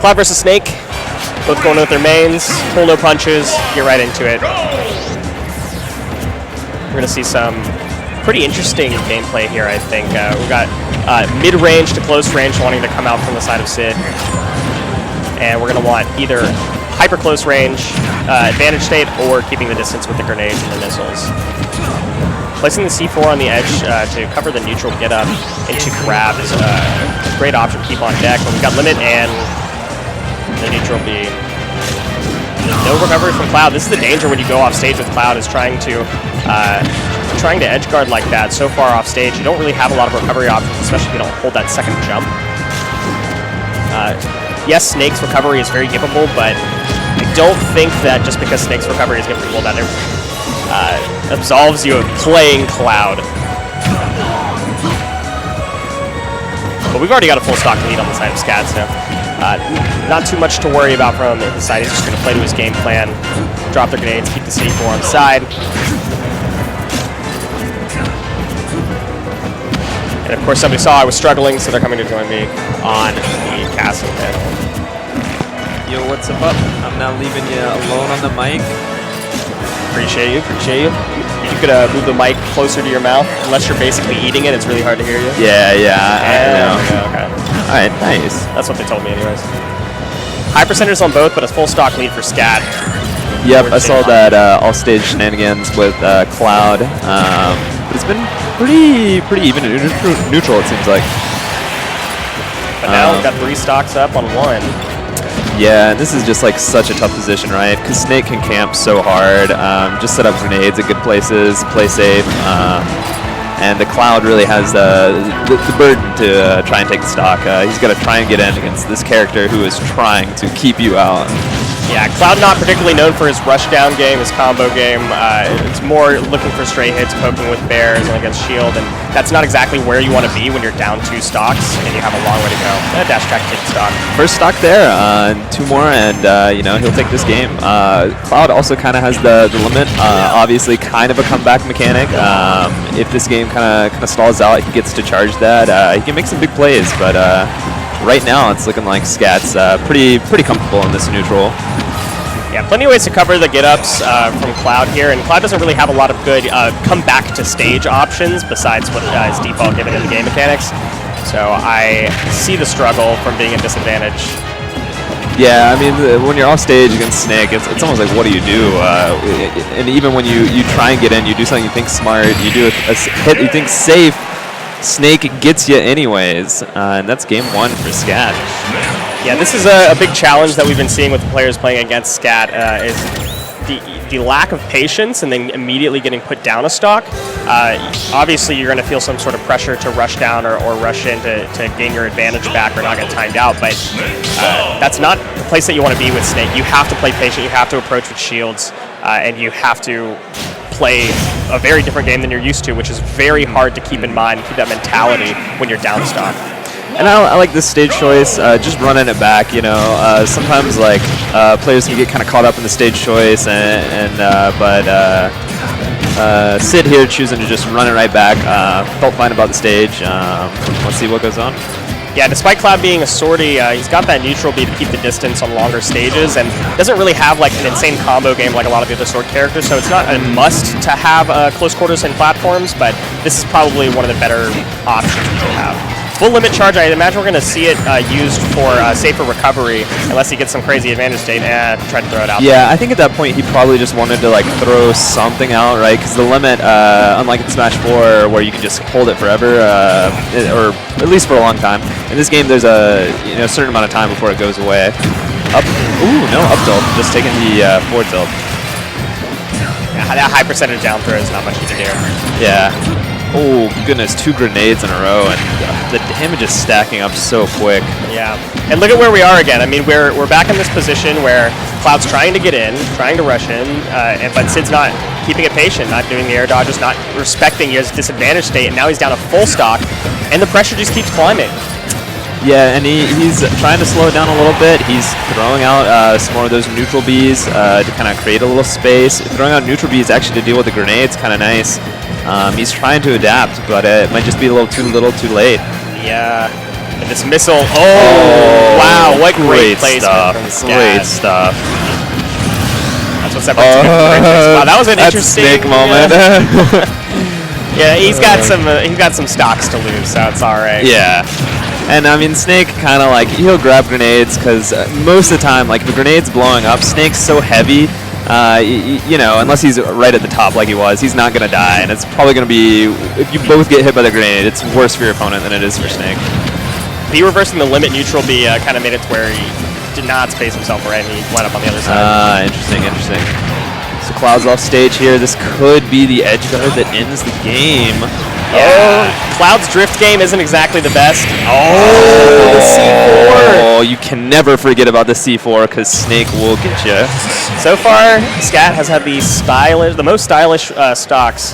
Cloud versus Snake, both going with their mains, pull no punches, get right into it. We're going to see some pretty interesting gameplay here, I think. We've got mid-range to close range wanting to come out from the side of Sid. And we're going to want either hyper-close range, advantage state, or keeping the distance with the grenades and the missiles. Placing the C4 on the edge to cover the neutral get-up into grab is a great option to keep on deck. But we've got limit and the neutral B. No recovery from Cloud. This is the danger when you go off stage with Cloud, is trying to edge guard like that so far off stage. You don't really have a lot of recovery options, especially if you don't hold that second jump. Yes, Snake's recovery is very giveable, but I don't think that just because Snake's recovery is giveable that it absolves you of playing Cloud. But we've already got a full stock lead on the side of ScAtt, so not too much to worry about from his side. He's just going to play to his game plan, drop their grenades, keep the C4 on the side. And of course somebody saw I was struggling, so they're coming to join me on the casting panel. Yo, what's up? I'm not leaving you alone on the mic. Appreciate you, appreciate you. You could move the mic closer to your mouth. Unless you're basically eating it, it's really hard to hear you. Yeah, I know. Okay. All right, nice. That's what they told me anyways. High percentages on both, but a full stock lead for ScAtt. Yep, I saw that all-stage shenanigans with Cloud. But it's been pretty even and neutral, it seems like. But now we've got 3 stocks up on 1. Yeah, and this is just like such a tough position, right? Because Snake can camp so hard, just set up grenades at good places, play safe, and the Cloud really has the burden to try and take the stock. He's got to try and get in against this character who is trying to keep you out. Yeah, Cloud not particularly known for his rushdown game, his combo game. It's more looking for straight hits, poking with bears and against shield, and that's not exactly where you want to be when you're down 2 stocks and you have a long way to go. Dash track take stock. First stock there, and 2 more, and he'll take this game. Cloud also kind of has the limit. Obviously, kind of a comeback mechanic. If this game kind of stalls out, he gets to charge that. He can make some big plays, but right now it's looking like ScAtt's pretty comfortable in this neutral. Yeah, plenty of ways to cover the get-ups from Cloud here, and Cloud doesn't really have a lot of good come-back-to-stage options besides what is default given in the game mechanics. So I see the struggle from being a disadvantage. Yeah, I mean, when you're off stage against Snake, it's almost like, what do you do? And even when you try and get in, you do something you think smart, you do a hit you think safe, Snake gets you anyways, and that's game 1 for ScAtt. Yeah, this is a big challenge that we've been seeing with the players playing against ScAtt, is the lack of patience and then immediately getting put down a stock. Obviously, you're going to feel some sort of pressure to rush down or rush in to gain your advantage back or not get timed out, but that's not the place that you want to be with Snake. You have to play patient, you have to approach with shields, and you have to play a very different game than you're used to, which is very hard to keep in mind, keep that mentality when you're down stock. And I like this stage choice, just running it back, sometimes like players can get kind of caught up in the stage choice, but Sid here choosing to just run it right back, felt fine about the stage. Let's see what goes on. Yeah, despite Cloud being a sortie, he's got that neutral B to keep the distance on longer stages, and doesn't really have like an insane combo game like a lot of the other sword characters, so it's not a must to have close quarters and platforms, but this is probably one of the better options to have. Full limit charge, I imagine we're going to see it used for safer recovery, unless he gets some crazy advantage state and try to throw it out. Yeah, I think at that point he probably just wanted to like throw something out, right? Because the limit, unlike in Smash 4, where you can just hold it forever, or at least for a long time. In this game, there's a certain amount of time before it goes away. Up, ooh, no, up tilt, just taking the forward tilt. Yeah, that high percentage down throw is not much you can do. Yeah. Oh, goodness, 2 grenades in a row, and the damage is stacking up so quick. Yeah, and look at where we are again. I mean, we're back in this position where Cloud's trying to get in, trying to rush in, but Sid's not keeping it patient, not doing the air dodges, not respecting his disadvantage state, and now he's down a full stock, and the pressure just keeps climbing. Yeah, and he's trying to slow it down a little bit. He's throwing out some more of those neutral Bs to kind of create a little space. Throwing out neutral Bs actually to deal with the grenades, kind of nice. He's trying to adapt, but it might just be a little too late. Yeah, And this missile. Oh, wow. What great placement stuff. from ScAtt. Great stuff. That's what separates him from the Richards. Wow, that was an that's interesting Snake moment. Yeah, he's got some stocks to lose, so it's all right. Yeah. And I mean, Snake kind of like, he'll grab grenades because most of the time, like, if a grenade's blowing up, Snake's so heavy, you know, unless he's right at the top like he was, he's not going to die. And it's probably going to be, if you both get hit by the grenade, it's worse for your opponent than it is for Snake. B reversing the limit neutral B kind of made it to where he did not space himself right, and he went up on the other side. Interesting. So Cloud's off stage here. This could be the edge guard that ends the game. Yeah. Cloud's drift game isn't exactly the best. Oh, the C4. Oh, you can never forget about the C4 because Snake will get you. So far, ScAtt has had the most stylish stocks